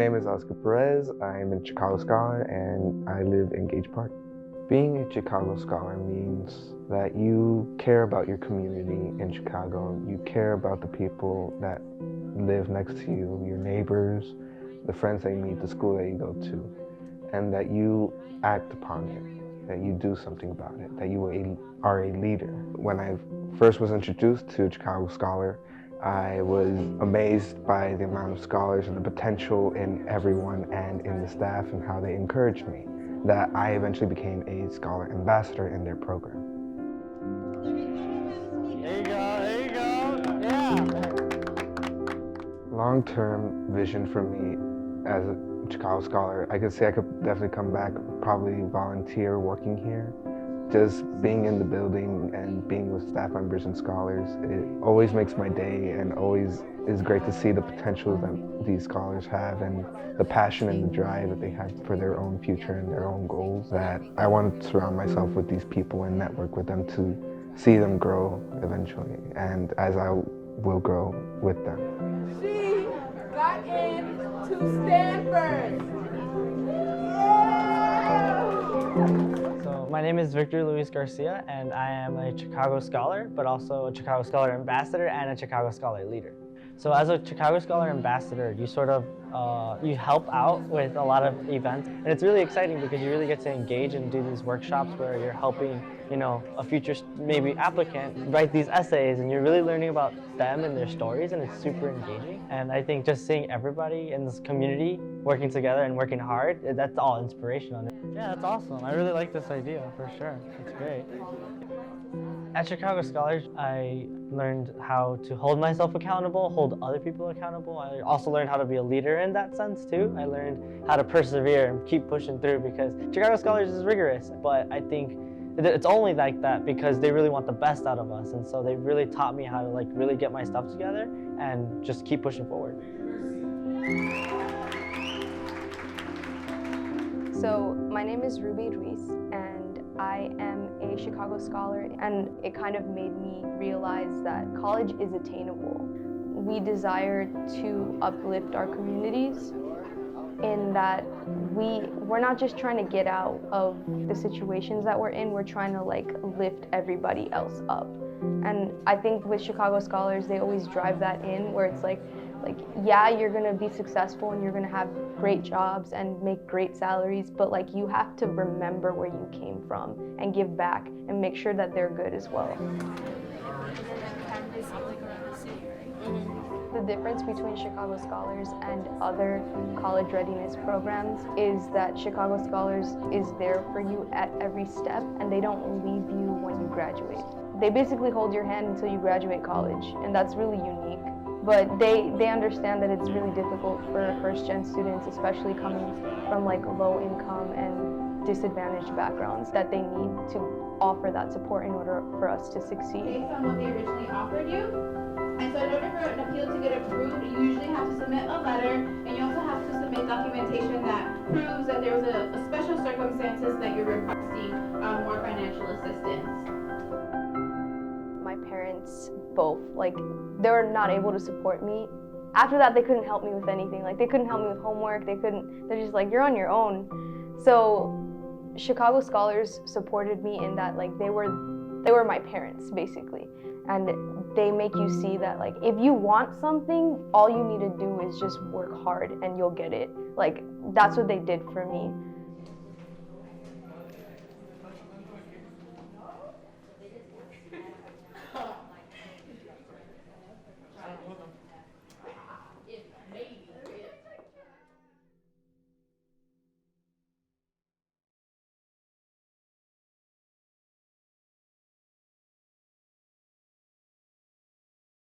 name is Oscar Perez. I'm a Chicago Scholar and I live in Gage Park. Being a Chicago Scholar means that you care about your community in Chicago. You care about the people that live next to you, your neighbors, the friends that you meet, the school that you go to, and that you act upon it, that you do something about it, that you are a leader. When I first was introduced to Chicago Scholar, I was amazed by the amount of scholars and the potential in everyone and in the staff and how they encouraged me, that I eventually became a Scholar Ambassador in their program. There you go, there you go, yeah! Long-term vision for me as a Chicago Scholar, I could say I could definitely come back, probably volunteer working here. Just being in the building and being with staff members and scholars, it always makes my day and always is great to see the potential that these scholars have and the passion and the drive that they have for their own future and their own goals, that I want to surround myself with these people and network with them to see them grow eventually, and as I will grow with them. She got into Stanford! My name is Victor Luis Garcia, and I am a Chicago Scholar, but also a Chicago Scholar Ambassador and a Chicago Scholar Leader. So as a Chicago Scholar Ambassador, you sort of, you help out with a lot of events, and it's really exciting because you really get to engage and do these workshops where you're helping, you know, a future maybe applicant write these essays, and you're really learning about them and their stories, and it's super engaging. And I think just seeing everybody in this community working together and working hard, that's all inspirational. Yeah, that's awesome. I really like this idea, for sure. It's great. At Chicago Scholars, I learned how to hold myself accountable, hold other people accountable. I also learned how to be a leader in that sense too. I learned how to persevere and keep pushing through, because Chicago Scholars is rigorous, but I think it's only like that because they really want the best out of us, and so they really taught me how to really get my stuff together and just keep pushing forward. So my name is Ruby Ruiz, and I am a Chicago Scholar, and it kind of made me realize that college is attainable. We desire to uplift our communities in that we're not just trying to get out of the situations that we're in, we're trying to lift everybody else up. And I think with Chicago Scholars, they always drive that in, where it's yeah, you're gonna be successful and you're gonna have great jobs and make great salaries, but you have to remember where you came from and give back and make sure that they're good as well. The difference between Chicago Scholars and other college readiness programs is that Chicago Scholars is there for you at every step, and they don't leave you when you graduate. They basically hold your hand until you graduate college, and that's really unique. But they understand that it's really difficult for first-gen students, especially coming from low income and disadvantaged backgrounds, that they need to offer that support in order for us to succeed. Based on what they originally offered you, and so in order for an appeal to get approved, you usually have to submit a letter, and you also have to submit documentation that proves that there was a special circumstances that you're requesting more financial assistance. My parents both, they were not able to support me. After that, they couldn't help me with anything. They couldn't help me with homework. They're just you're on your own. So Chicago Scholars supported me in that they were my parents, basically. And they make you see that if you want something, all you need to do is just work hard and you'll get it. That's what they did for me.